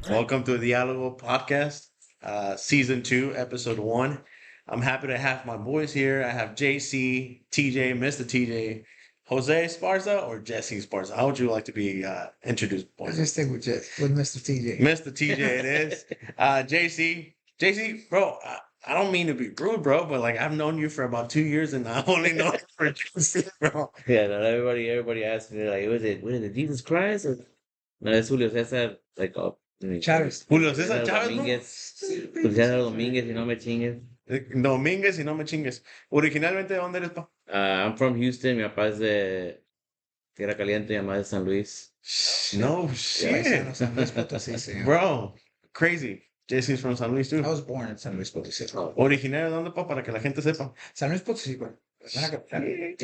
Welcome to the Dialogo podcast, season 2, episode 1. I'm happy to have my boys here. I have JC, TJ, Mr. TJ, Jose Esparza, or Jesse Esparza. How would you like to be introduced, Let's boys? just stick with Mr. TJ. Mr. TJ, it is. JC, bro. I don't mean to be rude, bro, but like I've known you for about 2 years, and I only know you for JC, bro. Yeah, no, everybody asks me like, was it Jesus Christ or no? It's Julio César, like Chávez. Julio César Chávez, bro. Domínguez, Julio César Domínguez, y no me chingues. Domínguez y no me chingues. Originalmente, ¿de dónde eres, pa? I'm from Houston. Mi papá es de Tierra Caliente, mi mamá es de San Luis. No Paisano, shit. San Luis Potosí, señor. Bro, crazy. JC's from San Luis too. I was born in San Luis Potosí. Originario de dónde, pa, para que la gente sepa. San Luis Potosí, güey. Es una capital. Mi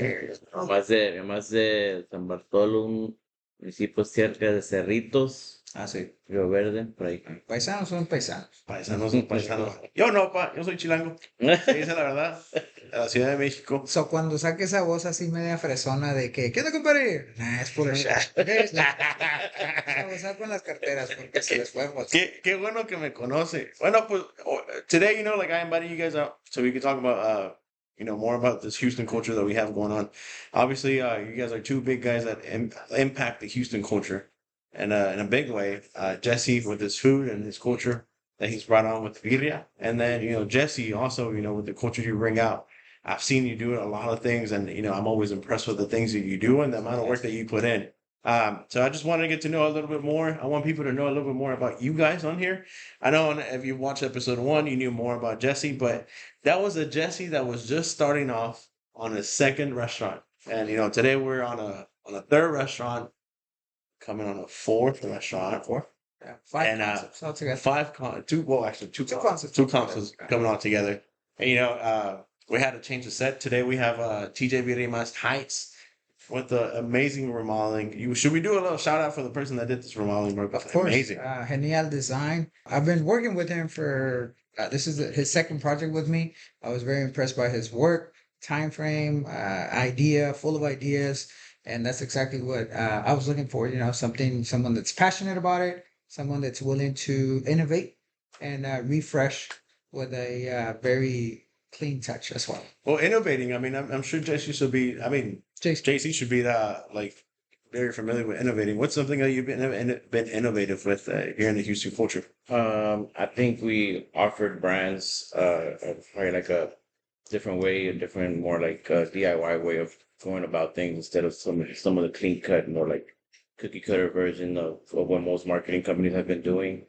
mamá es de San Bartolo, un municipio cerca de Cerritos, Ah, sí. Río Verde, por ahí. Paisanos son paisanos. Paisanos son paisanos. Yo no, pa, yo soy chilango. Se dice la verdad. De la Ciudad de México. So, cuando saque esa voz así media fresona de que, ¿qué onda, compadre? Nah, es puro shit. Vamos a con las carteras porque se les fue. Qué bueno que me conoce. Bueno, pues today, like I invited you guys out so we could talk about, more about this Houston culture that we have going on. Obviously, you guys are two big guys that impact the Houston culture in a big way. Jesse with his food and his culture that he's brought on with Birria. And then, Jesse also, with the culture you bring out. I've seen you do a lot of things, and I'm always impressed with the things that you do and the amount of work that you put in. So I just wanted to get to know a little bit more. I want people to know a little bit more about you guys on here. I know if you watched episode 1, you knew more about Jesse, but that was a Jesse that was just starting off on his second restaurant. And today we're on a third restaurant, coming on a fourth restaurant. Four? Yeah, five And concepts altogether. two Two concepts, concepts two altogether. concepts coming on together. And we had to change the set. Today we have TJ Birria's Heights with the amazing remodeling. Should we do a little shout out for the person that did this remodeling, bro? Of course. Amazing. Genial Design. I've been working with him for, this is his second project with me. I was very impressed by his work, time frame, idea, full of ideas. And that's exactly what I was looking for, someone that's passionate about it, someone that's willing to innovate and refresh with a very clean touch as well. Well, innovating. I mean, I'm sure JC should be. I mean, Jason. JC should be like very familiar with innovating. What's something that you've been innovative with here in the Houston culture? I think we offered brands probably like a different way, a different, more like a DIY way of going about things instead of some of the clean cut, more like cookie cutter version of what most marketing companies have been doing.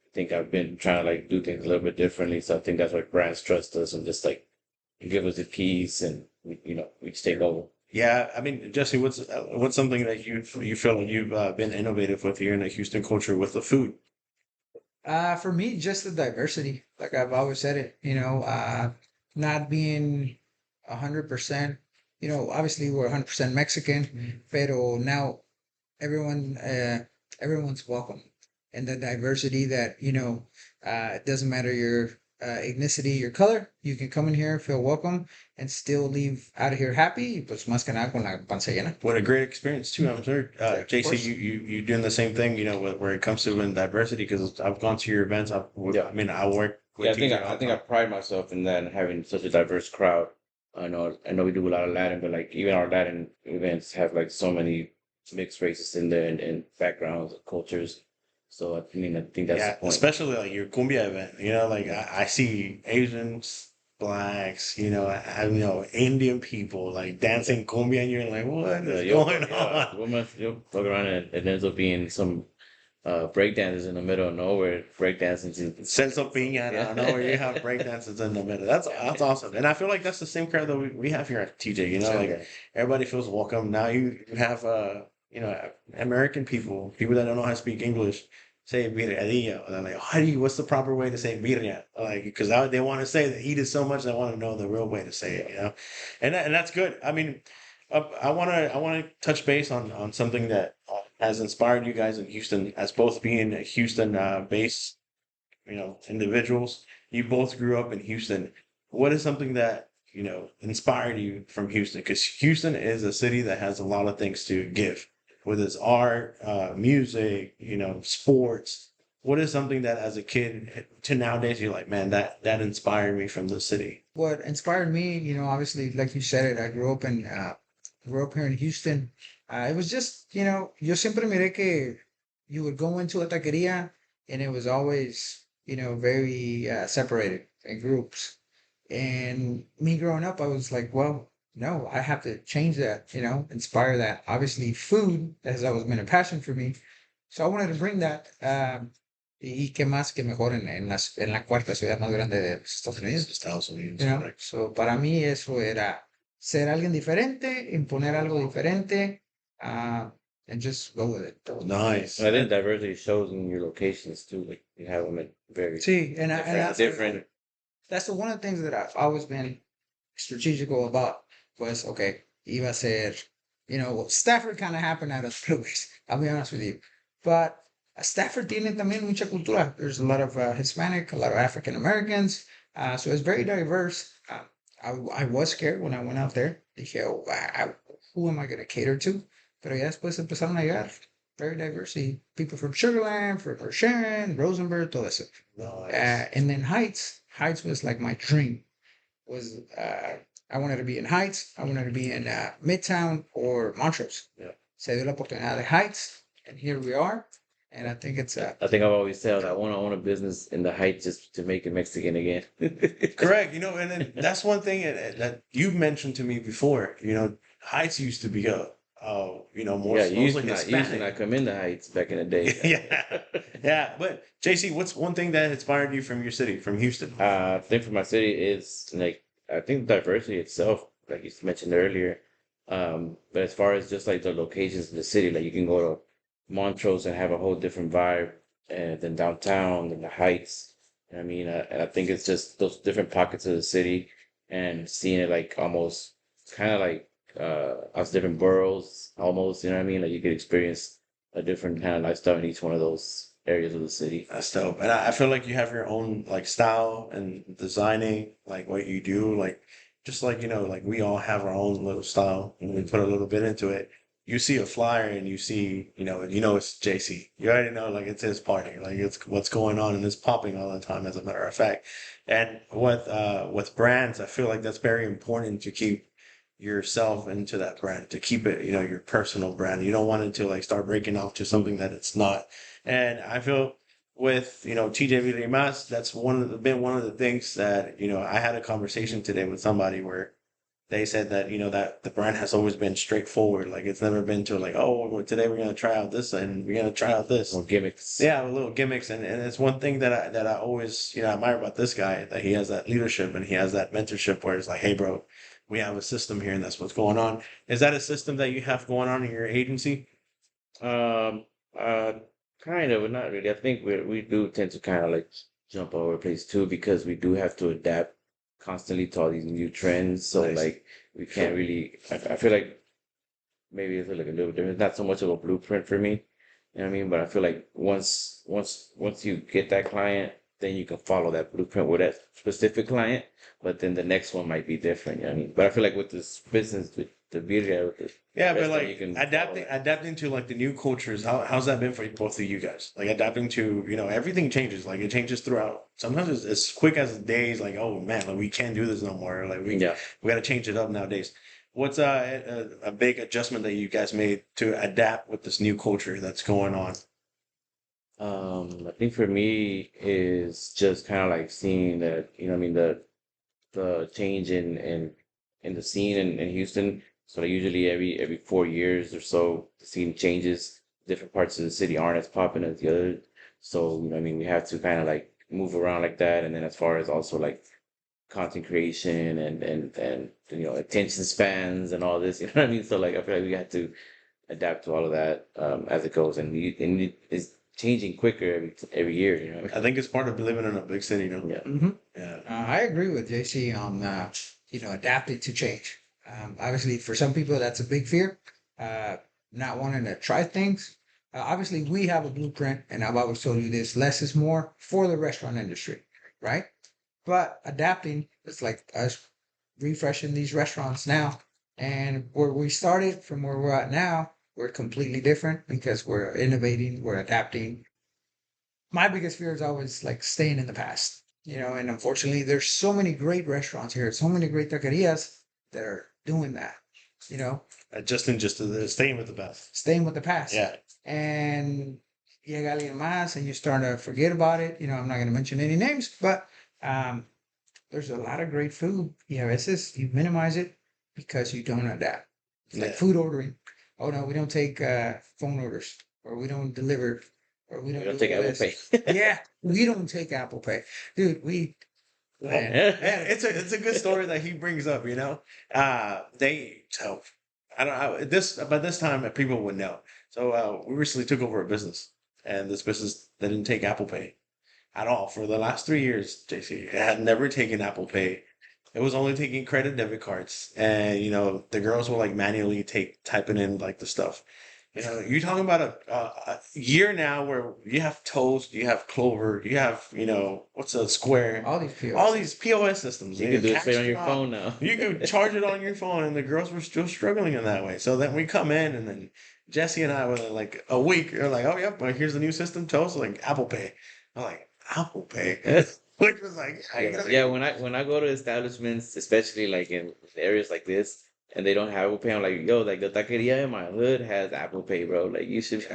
I think I've been trying to like do things a little bit differently, so I think that's why brands trust us and just like give us a piece and we just take over. Yeah, I mean, Jesse, what's something that you feel like you've been innovative with here in the Houston culture with the food? For me, just the diversity. Like I've always said it, not being 100%, obviously we're 100% Mexican, pero now everyone's welcome. And the diversity that, it doesn't matter your ethnicity, your color, you can come in here, feel welcome, and still leave out of here happy, pues más que nada con la panza llena. What a great experience too, I'm sure. Yeah, of JC, course. you doing the same thing, where it comes to diversity, because I've gone to your events. Yeah. I mean, I work with Yeah, I think TJ all I the think I time. pride myself in that and having such a diverse crowd. I know we do a lot of Latin, but like even our Latin events have like so many mixed races in there and backgrounds and cultures. So I think that's Yeah, the point. especially like your cumbia event. Like I see Asians, blacks, Indian people like dancing cumbia, and you're like, what is going on? You'll walk around and it ends up being some breakdancers in the middle of nowhere, breakdancing to Celso Piña, I know where you have breakdancers in the middle. That's awesome, and I feel like that's the same crowd that we have here at TJ. Like everybody feels welcome. Now you have American people that don't know how to speak English say birria. They're like, what's the proper way to say birria? Like, because they want to say they eat it so much, they want to know the real way to say it. And that's good. I mean, I want to touch base on something that has inspired you guys in Houston, as both being Houston based, individuals. You both grew up in Houston. What is something that inspired you from Houston? Because Houston is a city that has a lot of things to give, whether it's art, music, sports. what is something that as a kid to nowadays you're like, man, that inspired me from the city? What inspired me, obviously, like you said it, I grew up here in Houston. It was just, yo siempre miré que you would go into a taqueria and it was always, very separated in groups. And me growing up, I was like, well, no, I have to change that, inspire that. Obviously, food has always been a passion for me. So I wanted to bring that. Y qué más que mejor en la cuarta ciudad más grande de los Estados Unidos. Estados Unidos, correct. So para mí eso era ser alguien diferente, imponer algo diferente, and just go with it. Nice. I think diversity shows in your locations too. Like you have them at very Sí, different. that's one of the things that I've always been strategical about was, okay, iba a ser, Stafford kind of happened out of the blues, I'll be honest with you. But Stafford tiene también mucha cultura. There's a lot of Hispanic, a lot of African Americans. So it's very diverse. I was scared when I went out there. Dije, oh, who am I going to cater to? Pero ya después empezaron a llegar. Very diverse. Y people from Sugarland, from Sharon, Rosenberg, todo eso. Nice. And then Heights. Heights was like my dream. Was I wanted to be in Heights. I wanted to be in Midtown or Montrose. Yeah. Se dio la oportunidad de Heights, and here we are. And I think it's I think I've always said I want to own a business in the Heights just to make it Mexican again. Correct. And then that's one thing that you've mentioned to me before. Heights used to be more Yeah, mostly used to Hispanic. not come into Heights back in the day. Yeah, yeah. But JC, what's one thing that inspired you from your city, from Houston? I think for my city is like I think diversity itself, like you mentioned earlier. But as far as just like the locations in the city, like you can go to Montrose and have a whole different vibe than downtown than the Heights. I mean, and I think it's just those different pockets of the city and seeing it like almost kind of like as different boroughs almost. You know what I mean? Like you could experience a different kind of lifestyle in each one of those areas of the city. That's dope. And I feel like you have your own like style and designing, like what you do, like just like like we all have our own little style and we put a little bit into it. You see a flyer and you see, it's JC. You already know like it's his party, like it's what's going on and it's popping all the time, as a matter of fact. And with brands, I feel like that's very important to keep yourself into that brand, to keep it, your personal brand. You don't want it to like start breaking off to something that it's not. And I feel with, TJ Villimas, that's been one of the things that, I had a conversation today with somebody where they said that, that the brand has always been straightforward. Like it's never been to like, oh, well, today we're gonna try out this and we're gonna try out this. Or gimmicks. Yeah, little gimmicks, and it's one thing that I always admire about this guy, that he has that leadership and he has that mentorship where it's like, hey, bro, we have a system here and that's what's going on. Is that a system that you have going on in your agency? Um, uh, Kind of, but not really. I think we do tend to kind of like jump all over the place too because we do have to adapt constantly to all these new trends. So Nice. like we can't really. I feel like maybe it's like a little different. It's not so much of a blueprint for me. You know what I mean? But I feel like once you get that client, then you can follow that blueprint with that specific client. But then the next one might be different. You know what I mean? But I feel like with this business, with the Birria, with the Yeah, but restaurant, you like can follow that. adapting to like the new cultures, how's that been for both of you guys? Like adapting to, everything changes. Like it changes throughout. Sometimes it's as quick as days. Like, oh man, like we can't do this no more. Like Yeah. we got to change it up nowadays. What's a big adjustment that you guys made to adapt with this new culture that's going on? I think for me is just kind of like seeing that, you know, what I mean, the change in the scene in Houston. So like usually every 4 years or so, the scene changes. Different parts of the city aren't as popping as the other. So, you know, what I mean, we have to kind of like move around like that. And then as far as also like content creation and attention spans and all this, you know what I mean? So like I feel like we have to adapt to all of that as it goes, and it's changing quicker every year. You know. I think it's part of living in a big city, Yeah. Yeah. I agree with JC on adapting to change. Obviously, for some people, that's a big fear. Not wanting to try things. Obviously, we have a blueprint, and I've always told you this: less is more for the restaurant industry, right? But adapting, it's like us refreshing these restaurants now, and where we started from where we're at now, we're completely different because we're innovating, we're adapting, my biggest fear is always like staying in the past, and unfortunately there's so many great restaurants here, so many great taquerias that are doing that, you know, Staying with the best. staying with the past. Yeah. And llega alguien más and you start to forget about it. I'm not going to mention any names, but um, there's a lot of great food. Veces you minimize it because you don't adapt. It's like Yeah. food ordering. Oh no, we don't take phone orders, or we don't deliver, or we We don't don't do take all Apple this. Pay. Yeah, we don't take Apple Pay, dude. Man, Yeah, it's a good story that he brings up. They so I don't know this by this time people would know. So we recently took over a business, and this business they didn't take Apple Pay at all for the last 3 years. JC, it had never taken Apple Pay. It was only taking credit debit cards, and the girls will like manually typing in like the stuff. You're talking about a year now where you have Toast, you have Clover, you have what's a Square, all these POS. all these POS systems. You can do it straight Cash on your drop. phone now. You can charge it on your phone, and the girls were still struggling in that way. So then we come in, and then Jesse and I were like a week. They're like, "Oh, yep, well, here's the new system, Toast, like Apple Pay." I'm like, "Apple Pay," which was like, Yeah, when I go to establishments, especially like in areas like this, and they don't have Apple Pay, I'm like, yo, like the taqueria in my hood has Apple Pay, bro. Like you should.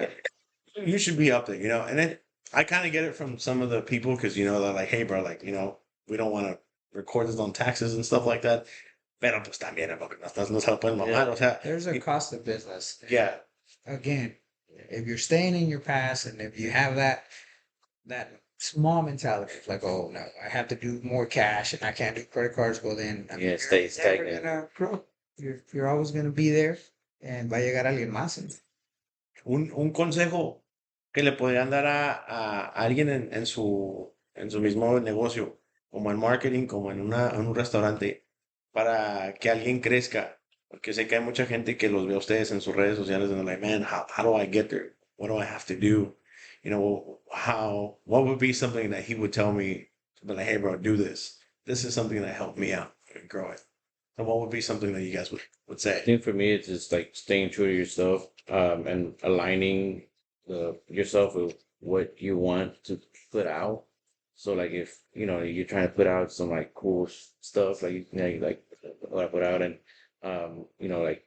you should be up there. And then I kind of get it from some of the people because they're like, "Hey, bro, like we don't want to record this on taxes and stuff like that." Pero pues también porque no se lo pueden mamar, o sea, There's a cost of business. yeah. Again, if you're staying in your past, and if you have that small mentality of like, oh no, I have to do more cash and I can't do credit cards, well then, I mean, Yeah, stay you're never stagnant. gonna grow. You're always gonna be there, and va a llegar alguien más. Un consejo que le podrían dar a alguien en su mismo negocio, como en marketing, como en un restaurante, para que alguien crezca. Porque sé que hay mucha gente que los ve a ustedes en sus redes sociales and they're like, man, how do I get there? What do I have to do? What would be something that he would tell me to be like, hey, bro, do this. This is something that helped me out and grow it. And what would be something that you guys would I say? think for me, it's just like staying true to yourself, and aligning yourself with what you want to put out. So like if you're trying to put out some like cool stuff, like you like what I put out, and like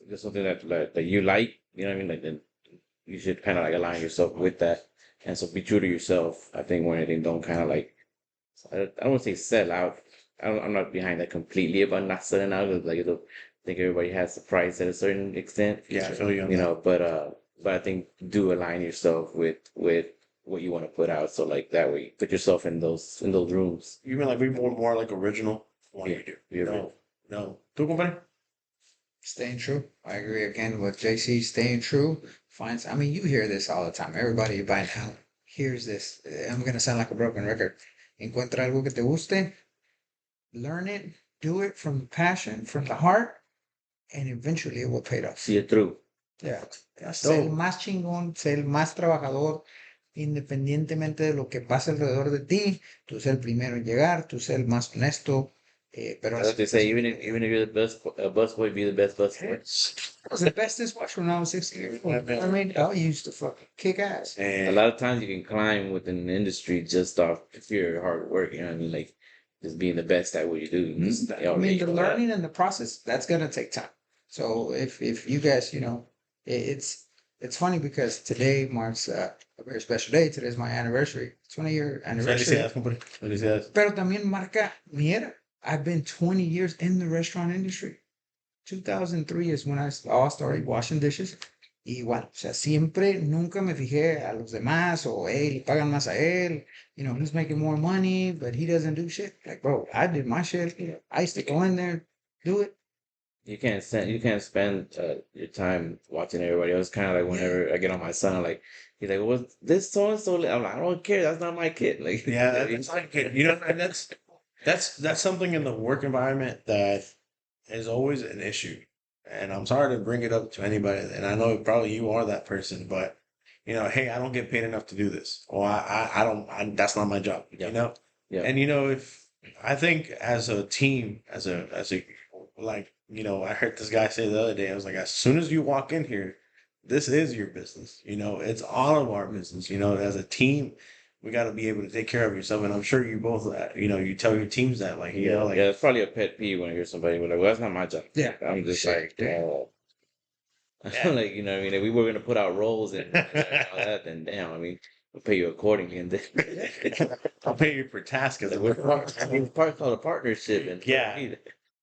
just something that you like, you know what I mean? Like then you should kind of like align yourself with that, and so be true to yourself. I think more than anything, don't kind of like I don't want to say sell out. I'm not behind that completely about not selling out. 'Cause, like, I think everybody has the price at a certain extent. Yeah, I feel you on You that. know, but I think do align yourself with what you want to put out. So like that way, put yourself in those rooms. You mean like be more like original? What Yeah, you do? be original. No. ¿Tú, compadre? Staying true. I agree again with JC. Staying true. Finds. I mean, you hear this all the time. Everybody by now hears this. I'm gonna sound like a broken record. Encuentra algo que te guste. Learn it. Do it from passion, from the heart, and eventually it will pay off. See it through. Yeah. That's Ser el dope. más chingón, ser el más trabajador, independientemente de lo que pase alrededor de ti, tú ser el primero en llegar, tú ser el más honesto, pero That's what they say. Even if you're the best busboy, be the best busboy. I was the best dishwasher when I was 16 years old. I mean, I used to fucking kick ass. A And lot of times you can climb within the industry just off pure hard work. You know what I mean? Like just being the best at what you do. Just, I mean, the learning and the process, that's gonna take time. So if you guys, it's funny because today marks a very special day. Today's my anniversary, 20-year anniversary. felicidades, compadre. Felicidades. Pero también marca mi era. I've been 20 years in the restaurant industry. 2003 is when I all started washing dishes. Y igual, o sea, siempre, nunca me fijé a los demás o, hey, le pagan más a él. He's making more money, but he doesn't do shit. Like, bro, I did my shit. I used to go in there, do it. You can't spend your time watching everybody else. Kind of like whenever I get on my son, like he's like, "Well, this so and so." I'm like, "I don't care. That's not my kid." Like, Yeah, that's like and that's something in the work environment that is always an issue. And I'm sorry to bring it up to anybody, and I know probably you are that person, but hey, I don't get paid enough to do this, or I don't, that's not my job, Yeah. Yeah. And if I think as a team, as a like, I heard this guy say the other day, I was like, as soon as you walk in here, this is your business. You know, it's all of our business. You know, as a team, we got to be able to take care of yourself. And I'm sure you both, you know, you tell your teams that, like, you know, like, Yeah, it's probably a pet peeve when I hear somebody be like, "Well, that's not my job." Yeah. I'm just Shit. like, oh. Yeah. Like, you know what I mean? If we were gonna put out roles and all that, then damn, I mean, we'll pay you accordingly. And then I'll pay you per task as like, a we're part called a partnership, and Yeah.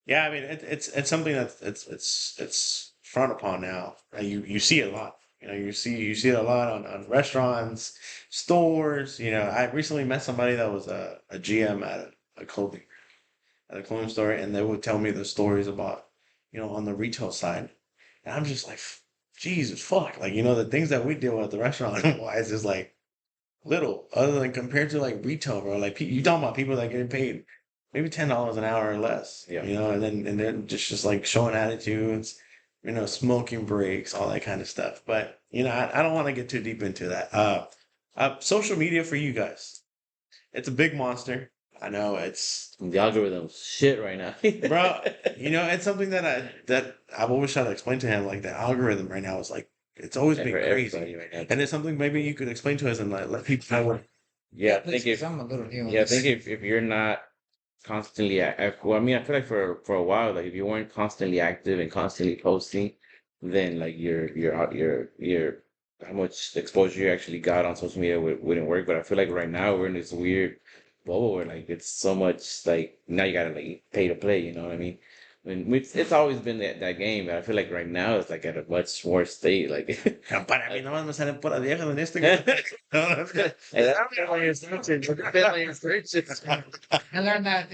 Yeah, I mean it's something that's it's frowned upon now. You see it a lot. You know, you see it a lot on restaurants, stores. You know, I recently met somebody that was a GM at a clothing store, and they would tell me the stories about, you know, on the retail side, and I'm just like, Jesus fuck, like, you know, the things that we deal with at the restaurant wise is like little, other than compared to like retail, bro. Like you talking about people that get paid maybe $10 an hour or less, Yeah. you know, and then just like showing attitudes, you know, smoking breaks, all that kind of stuff. But you know, I don't want to get too deep into that. Social media for you guys, it's a big monster. I know it's, The algorithm's shit right now, bro. You know, it's something that I've always tried to explain to him. Like the algorithm right now is like it's always been for crazy, everybody right now. and it's something maybe you could explain to us and like let people know what. Yeah, I Please, think 'cause I'm a little new on yeah, I this. think if you're not constantly well, I mean, I feel like for a while, like if you weren't constantly active and constantly posting, then like your how much exposure you actually got on social media wouldn't work. But I feel like right now we're in this weird bubble where like it's so much like now you gotta like pay to play. You know what I mean? I mean, it's always been that game, but I feel like right now it's like at a much worse state. Like, Para mí nomás me salen puras viejas en Instagram. I learned that.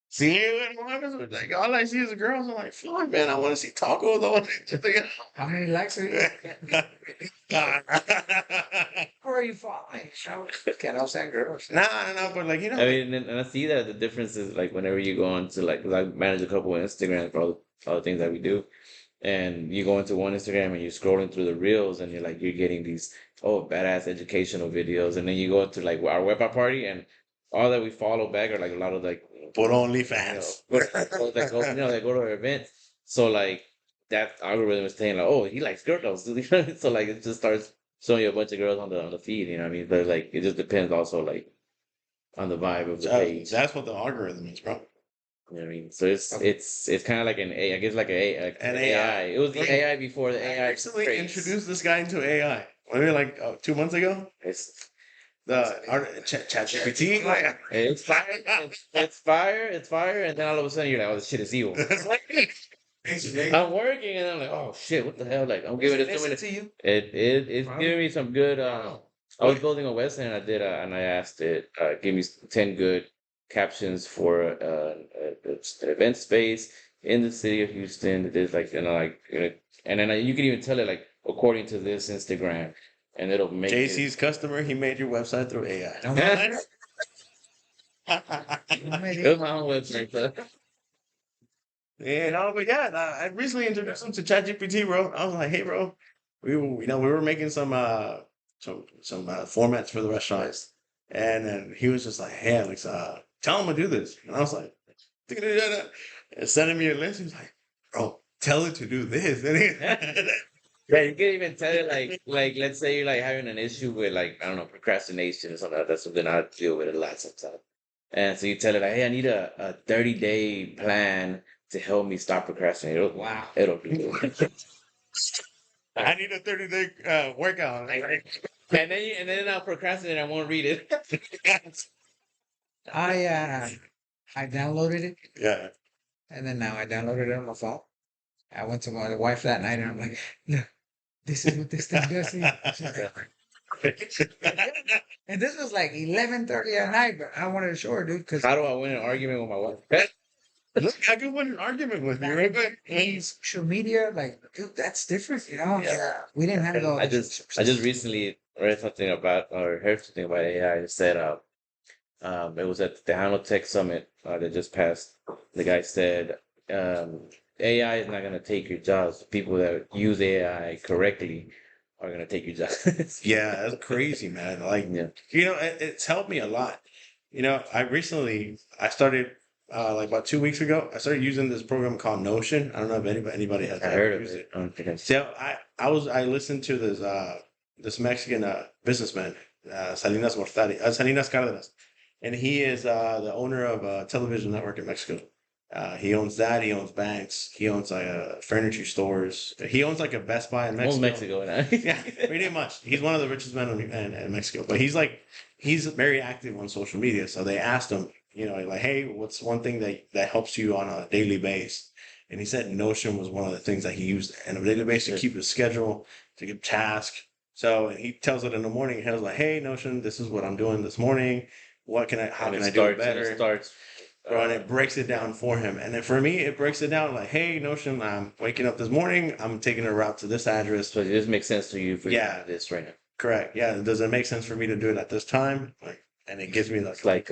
Sí, güey, no mames, like, all I see is girls. I'm like, fuck, man, I want to see tacos. I want to. How many likes are you? Who are you following? Can't all send girls. No, but like, you know, I mean, and I see that the difference is like whenever you go on to like, 'cause I manage a couple of Instagram for all the things that we do, and you go into one Instagram and you're scrolling through the reels and you're getting these badass educational videos, and then you go to like our website party and all that we follow back are like a lot of like por you know, OnlyFans. that go they go to our events, so like that algorithm is saying like, oh, he likes girls, so like it just starts showing you a bunch of girls on the feed, you know what I mean? But like it just depends also like on the vibe of the page. That's what the algorithm is, bro. You know what I mean? So it's kind of like an A. I guess like An an AI. AI. It was the AI before the I AI recently craze. introduced this guy into AI. Maybe like 2 months ago. It's ChatGPT. it's fire. It's fire. It's fire. And then all of a sudden you're like, oh, this shit is evil. I'm working and I'm like, oh shit, what the hell? Like I'm giving it too many. To you? It's giving me some good. I was building a website and and I asked it, give me 10 good captions for an event space in the city of Houston. It is like and then you can even tell it like according to this Instagram, and it'll make JC's customer, he made your website through AI. it was my own website. So. Yeah, no, but yeah, I recently introduced him to ChatGPT, bro. I was like, hey, bro, we were making some formats for the restaurants, and then he was just like, hey, Alex, tell him to do this, and I was like, and sending me a list. He was like, bro, tell it to do this. Yeah, you can even tell it like let's say you're like having an issue with like I don't know procrastination or something. That's something I deal with a lot sometimes. And so you tell it like, hey, I need a 30-day plan to help me stop procrastinating. Wow. It'll do it. I need a 30-day workout. And then I'll procrastinate. I won't read it. I downloaded it, Yeah. and then now I downloaded it on my phone. I went to my wife that night, and I'm like, look, this is what this thing does. And this was like 11:30 at night, but I wanted to show her, dude, because How do I win an argument with my wife? Look, I could win an argument with you, right? social media, like, dude, that's different, you know? Yeah. We didn't have all I this. just recently read something about or heard something about AI. It said it was at the Hanno Tech Summit that just passed. The guy said AI is not gonna take your jobs. People that use AI correctly are gonna take your jobs. Yeah, that's crazy, man. Like, Yeah. you know, it's helped me a lot. You know, I started like about 2 weeks ago. I started using this program called Notion. I don't know if anybody has I ever heard of used it. it. I don't think I've So I listened to this Mexican businessman, Salinas Cardenas, and he is the owner of a television network in Mexico. He owns that. He owns banks. He owns like furniture stores. He owns like a Best Buy in Old Mexico. Mexico now. Yeah, pretty much. He's one of the richest men in Mexico. But he's very active on social media. So they asked him, like, hey, what's one thing that helps you on a daily basis? And he said Notion was one of the things that he used on a daily basis to keep his schedule, to give tasks. So he tells it in the morning. He was like, hey, Notion, this is what I'm doing this morning. How can I do it better? It starts. Bro, and it breaks it down for him. And then for me, it breaks it down like, hey, Notion, I'm waking up this morning. I'm taking a route to this address. So this makes sense to you for you to Yeah. do this right now. Correct. Yeah. Does it make sense for me to do it at this time? And it gives me It's like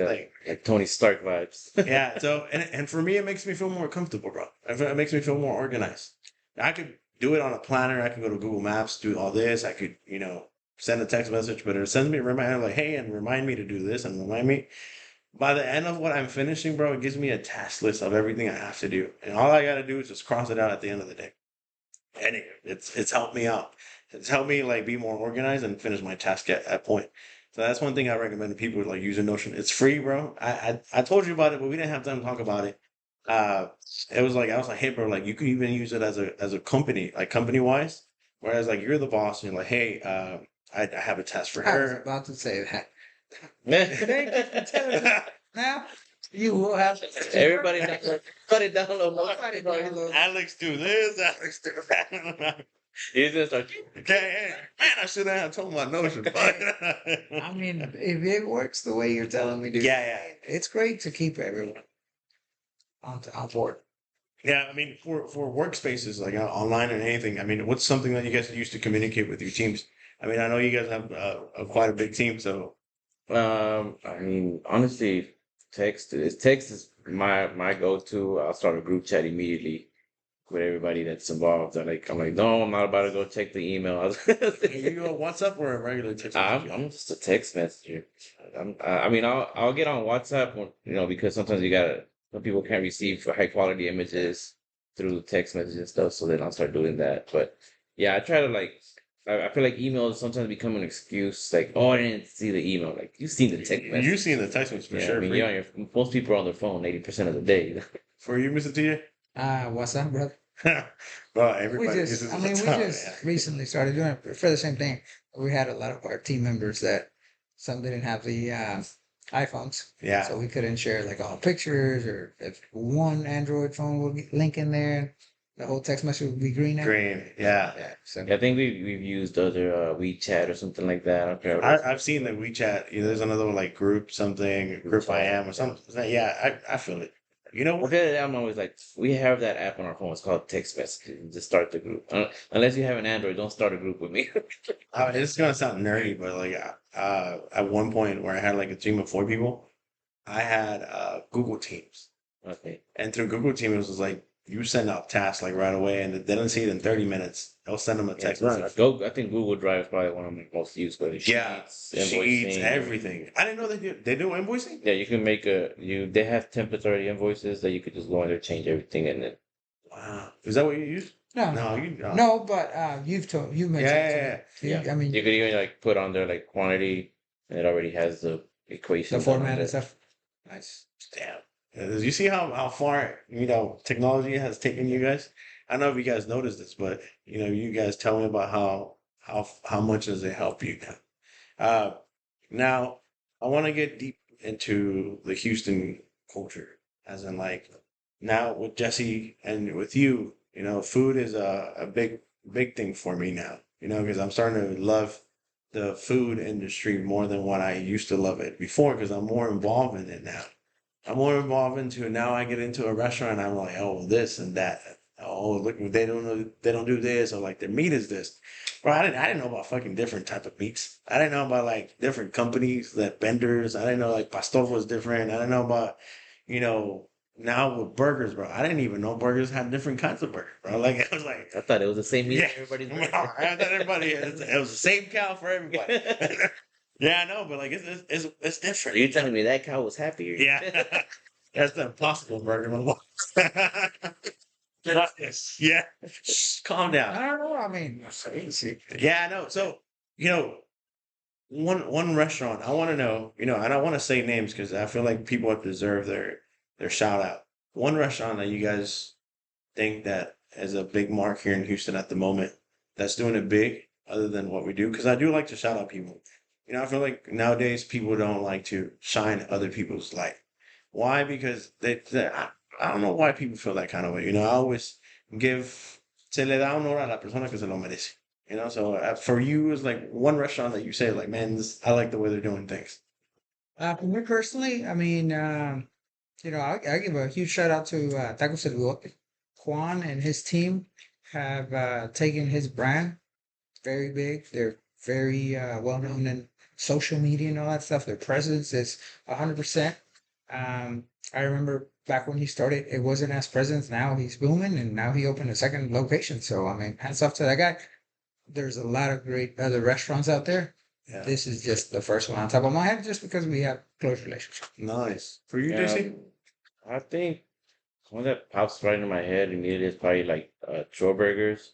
Tony Stark vibes. yeah. So, and for me, it makes me feel more comfortable, bro. It makes me feel more organized. I could do it on a planner. I can go to Google Maps, do all this. I could, send a text message, but it sends me a reminder like, hey, and remind me to do this and remind me. By the end of what I'm finishing, bro, it gives me a task list of everything I have to do. And all I got to do is just cross it out at the end of the day. And it's helped me out. It's helped me like be more organized and finish my task at point. So that's one thing I recommend to people like using Notion. It's free, bro. I told you about it, but we didn't have time to talk about it. Uh, I was like, hey, bro, like you could even use it as a company, like company wise. Whereas like you're the boss and you're like, hey, I have a task for I was her. about to say that. Thank you for telling me. Now you will have Everybody download. Nobody download. Alex do this, Alex do that. He's gonna start. Okay, man, I should have told my Notion. But I mean, if it works the way you're telling me to, yeah. it's great to keep everyone on board. Yeah, I mean, for workspaces like online or anything, I mean, what's something that you guys use to communicate with your teams? I mean, I know you guys have quite a big team, so I mean, honestly, text is my go-to. I'll start a group chat immediately with everybody that's involved. I'm like, no, I'm not about to go check the email. are you a WhatsApp or a regular text message? I'm just a text messenger. I mean, I'll get on WhatsApp, because sometimes some people can't receive high quality images through text messages and stuff. So then I'll start doing that. But yeah, I try to I feel like emails sometimes become an excuse. Like, oh, I didn't see the email. Like, you've seen the text message. You've seen the text message for Yeah, sure. I mean, most people are on their phone 80% of the day. For you, Mr. TJ? What's up, brother? Well, We everybody just, uses I mean, we WhatsApp, just yeah. recently started doing it for the same thing. We had a lot of our team members that some didn't have the iPhones, Yeah. so we couldn't share like all pictures, or if one Android phone would link in there, the whole text message would be green. Green, yeah. Yeah. So I think we've used other WeChat or something like that. I don't care. I've seen the WeChat. There's another one like group something, group I am or something. Yeah, I feel it. You know what? Okay, I'm always like, we have that app on our phone. It's called text messaging. Just start the group. Unless you have an Android, don't start a group with me. It's gonna sound nerdy, but like at one point where I had like a team of 4 people, I had Google Teams, Okay. and through Google Teams it was like you send out tasks like right away, and they don't see it in 30 minutes. They'll send them a text message. I think Google Drive is probably one of my most used. But Yeah, sheets, invoicing, everything. I didn't know they do invoicing. Yeah, you can make they have templates already invoices that you could just go in there, change everything, and then Wow, is that what you use? no, No, but you mentioned it to me. yeah. I mean, You could even like put on there like quantity, and it already has the equation. the format and stuff. Nice. Damn. You see how far, technology has taken you guys? I don't know if you guys noticed this, but you guys tell me about how much does it help you now? Now I want to get deep into the Houston culture, as in like now with Jesse and with you, food is a big thing for me now, because I'm starting to love the food industry more than what I used to love it before, because I'm more involved in it now. I'm more involved into it now. I get into a restaurant, I'm like, oh, this and that. Oh, look, they don't do this, or like their meat is this. Bro, I didn't know about fucking different type of meats. I didn't know about like different companies that vendors. I didn't know like pastor was different. I didn't know about, now with burgers, bro. I didn't even know burgers had different kinds of burgers, bro. Like it was like, I thought it was the same meat. yeah, Everybody's I thought everybody it was the same cow for everybody. Yeah, I know, but like it's different. Are you telling me that cow was happier? Yeah. That's the Impossible Burger, my boy. Yeah. Shh, calm down. I don't know. I mean, it's easy. Yeah, I know. So, you know, one restaurant I want to know, I don't want to say names because I feel like people deserve their shout out. One restaurant that you guys think that is a big mark here in Houston at the moment that's doing it big, other than what we do, because I do like to shout out people. I feel like nowadays people don't like to shine other people's light. Why? Because I don't know why people feel that kind of way. I always give se le da honor a la persona que se lo merece. So for you, it's like one restaurant that you say like, man, I like the way they're doing things. For me personally, I mean, I give a huge shout out to Tacos El Bigote. Juan and his team have taken his brand very big. They're very well known in social media and all that stuff. Their presence is 100%. I remember back when he started, it wasn't as presence. Now he's booming, and now he opened a second location. So I mean, hats off to that guy. There's a lot of great other restaurants out there. Yeah. This is just the first one on top of my head, just because we have close relationship. Nice. For you, Yeah, JC? I think one that pops right in my head immediately is probably like Joe Burgers.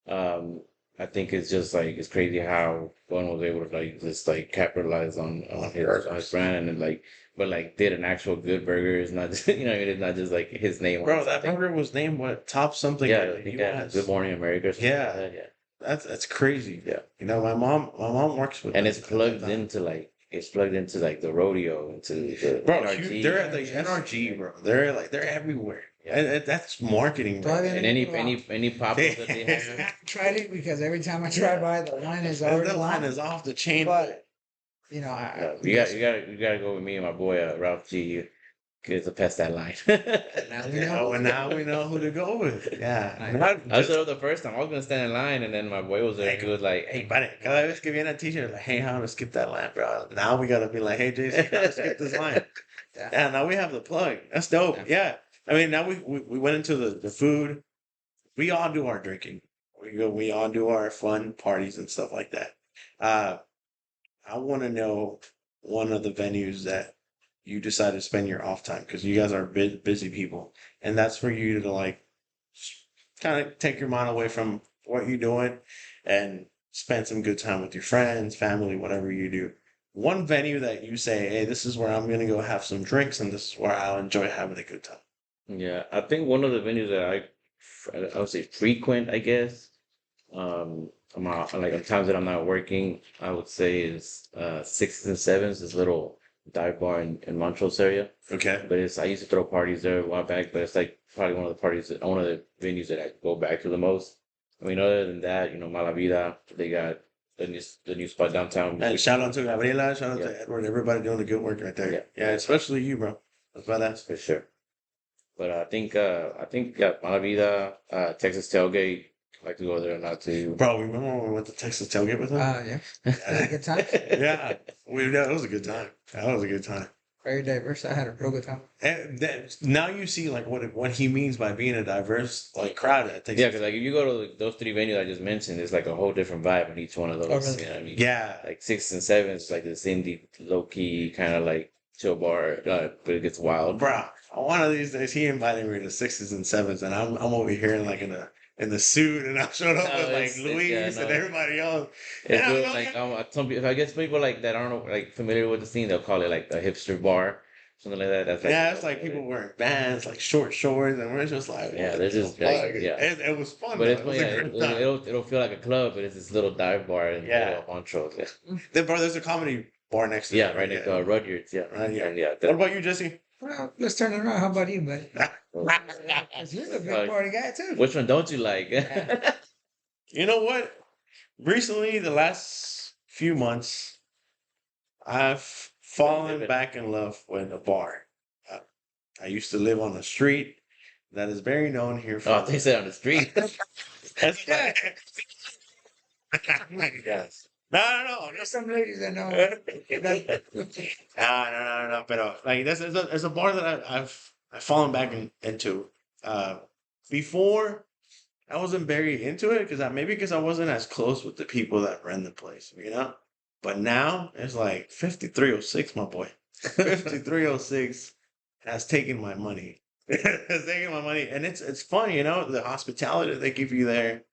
Um, I think it's just like it's crazy how one was able to like just like capitalize on his brand and then like but like did an actual good burger. It's not just it's not just like his name on Bro, it. that burger was named what? Top something Yeah, in I the think US. Good Morning America or something like Yeah. that, yeah. That's crazy. Yeah. My mom works with And them it's plugged at that time. into like the rodeo, into the Bro, NRG. they're at the NRG, bro. They're everywhere. Yeah. And that's marketing, bro. Todavía And no any he probado. any pop They- ups that they have. I haven't tried it because every time I try by, the line is already the line long. is off the chain. But You gotta go with me and my boy Ralph G. Get to pass that line. now we know. And now we know who to go with. Yeah. Nice. I showed up the first time. I was gonna stand in line, and then my boy was there. He was like, Hey, buddy, cada vez que viene a teacher, like, hey, how to skip that line, bro? Now we gotta be like, hey, Jason, how to skip this line? Yeah. Yeah, now we have the plug. That's dope. Yeah. I mean, now we went into the food. We all do our drinking. We all do our fun parties and stuff like that. Uh, I want to know one of the venues that you decide to spend your off time because you guys are busy people, and that's for you to like kind of take your mind away from what you're doing and spend some good time with your friends, family, whatever you do. One venue that you say, hey, this is where I'm gonna go have some drinks, and this is where I'll enjoy having a good time. yeah. I think one of the venues that I would say frequent, I guess. I'm out, like on times that I'm not working, I would say is Sixes and Sevens, this little dive bar in Montrose area. Okay. But I used to throw parties there a while back, but it's like probably one of the venues that I go back to the most. I mean, other than that, Malavida, they got the new spot downtown. And shout out to Gabriela, shout out Yeah. to Edward, everybody doing the good work right there. Yeah. Yeah, especially you, bro. That's badass. For sure. But I think yeah, Malavida, Texas Tailgate, I like to go there not to. Bro, remember when we went to Texas Tailgate with him? Yeah. Had a good time. Yeah, that was a good time. That was a good time. Very diverse. I had a real good time. And now you see like what he means by being a diverse like crowd at Texas. Yeah, because like if you go to those three venues I just mentioned, it's like a whole different vibe in each one of those. Oh, really? You know what I mean? Yeah. Like Sixes and Sevens, like this indie, low key kind of like chill bar, but it gets wild. Bro, one of these days he invited me to Sixes and Sevens, and I'm over here like in the suit, and I showed up No, with like it's- Luis yeah, and no. everybody else. It's Yeah, good, I'm like some people, I guess people like that aren't like familiar with the scene, they'll call it like the hipster bar, something like that. That's like Yeah, it's like people wearing bands, like short shorts, and we're just like, Yeah, what they're the just, fuck? like, yeah. It was fun, But though. it's It was yeah, a great time. it'll feel like a club, but it's this little dive bar in the Yeah. middle of Montrose. Yeah, Then, bro, there's a comedy bar next to yeah, it. right next to Rudyard's. Yeah, Right, yeah. And, yeah. What about you, Jesse? Well, let's turn it around. How about you, buddy? 'Cause you're the big party guy too. Which one don't you like? You know what? Recently, the last few months, I've fallen back in love with a bar. I used to live on a street that is very known here for. Oh, they said on the street. That's Yes. No. There's some ladies that know. No. But like there's a bar that I've fallen back into. Before I wasn't very into it because I wasn't as close with the people that ran the place, But now it's like 5306, my boy. 5306 has taken my money. Has taken my money, and it's fun, the hospitality that they give you there.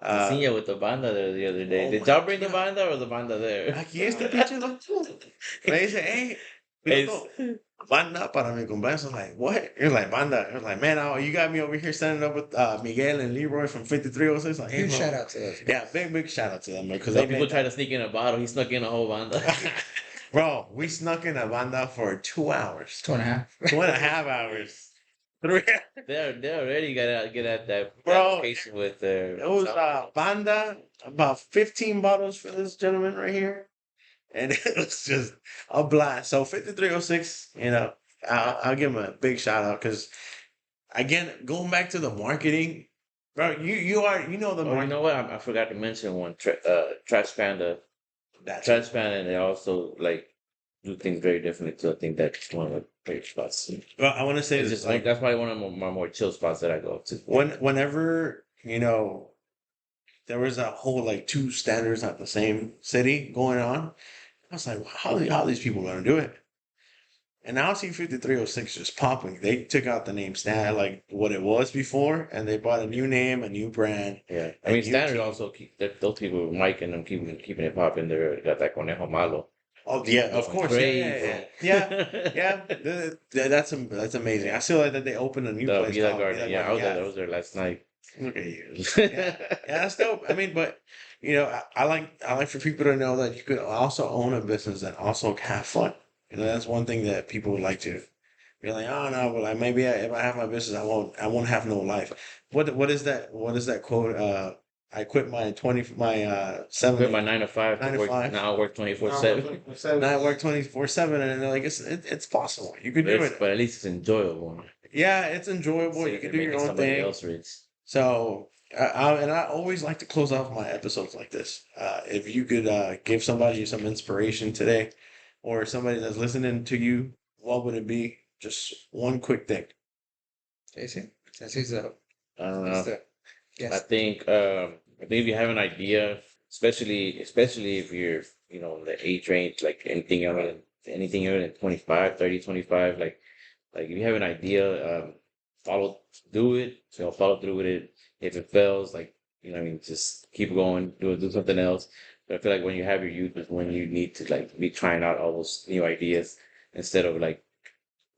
I seen you with the banda there the other day. Oh Did my y'all bring the God. banda or the banda there? Aquí este pinche loco. Me dice, hey, It's, piloto, banda para mi cumpleaños. I'm like, what? You're like, banda. I was like, man, you got me over here standing up with Miguel and Leroy from 5306. Like, hey, Huge bro. shout out to those. Yeah, big shout out to them, because some they people made try to sneak in a bottle. He snuck in a whole banda. Bro, we snuck in a banda for 2 hours. 2.5. 2.5 hours. 3. They already get at that Bro, patient with it was banda, about 15 bottles for this gentleman right here. And it was just a blast. So 5306, I'll give him a big shout out, because again, going back to the marketing, bro, you know the Oh, you market. know what? I forgot to mention one. Trash Panda. That's Trash Panda, and they also like do things very differently too. I think that's one of my favorite spots. Well, I want to say It's this, just like, that's probably one of my more chill spots that I go to. whenever there was a whole like two standards at the same city going on, I was like, how are these people gonna do it? And now I see 5306 just popping. They took out the name Stand, like what it was before, and they bought a new name, a new brand. Yeah, I a mean new Standard team. also those people, Mike and them keeping it popping. They got that Conejo Malo. Oh yeah, of Going course, crazy. yeah. That's amazing. I still like that they opened a new The place Vida called Garden. Vida Yeah, Garden. Yeah, I was there last night. look at you. Yeah, that's dope. I mean, but I like for people to know that you could also own a business and also have fun. That's one thing that people would like to be like, oh no, but like maybe if I have my business, I won't have no life. What is that quote? I quit my Quit my 7 9 to 5 9 to to work. 5. Now I work 24/7. And I work 24/7, and they're like, it's possible. You could do it. But at least it's enjoyable. Yeah, it's enjoyable. Instead You of can you're do your making own somebody thing. else rich. So, I always like to close off my episodes like this. If you could give somebody some inspiration today, or somebody that's listening to you, what would it be? Just one quick thing. Jason, since he's a I don't he's know. the I guest. think if you have an idea, especially if you're in the age range, like anything younger than 25, 30, 25, like if you have an idea, do it. Follow through with it. If it fails, like what I mean, just keep going, do something else. But I feel like when you have your youth is when you need to like be trying out all those new ideas instead of like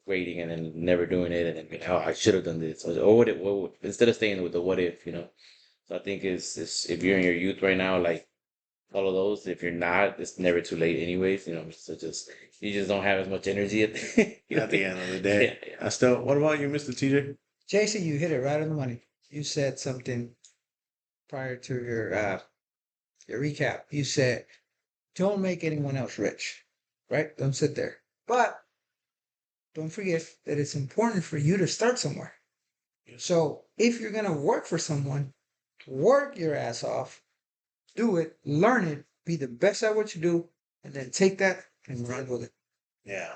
waiting and then never doing it and then being, oh, I should have done this, or instead of staying with the what if. So I think it's if you're in your youth right now, like follow those. If you're not, it's never too late anyways. So you just don't have as much energy at At the end of the day, yeah. I still. What about you, Mr. TJ? Jason, you hit it right on the money. You said something prior to your recap. You said, "Don't make anyone else rich." Right? Don't sit there. But don't forget that it's important for you to start somewhere. So if you're gonna work for someone, work your ass off, do it, learn it, be the best at what you do, and then take that and run with it. Yeah,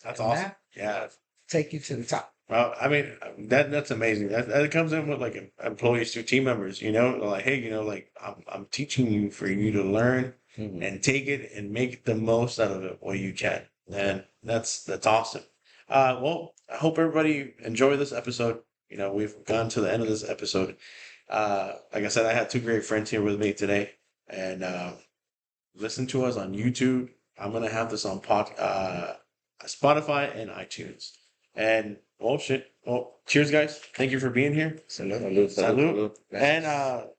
that's And awesome. that Yeah. take you to the top. Well, I mean, that's amazing. That comes in with like employees to team members. Like, hey, like I'm teaching you for you to learn Mhm. and take it and make the most out of it what you can. And that's awesome. Well, I hope everybody enjoyed this episode. We've gone to the end of this episode. Like I said, I had two great friends here with me today, and listen to us on YouTube. I'm gonna have this on Spotify and iTunes. And well, shit. Well, cheers, guys. Thank you for being here. Salud, Salud. salud. And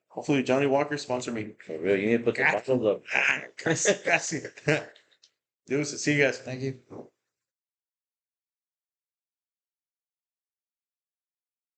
hopefully Johnny Walker sponsor me. For real, you need to put the bottles up. Gracias. Deuces. See you guys. Thank you.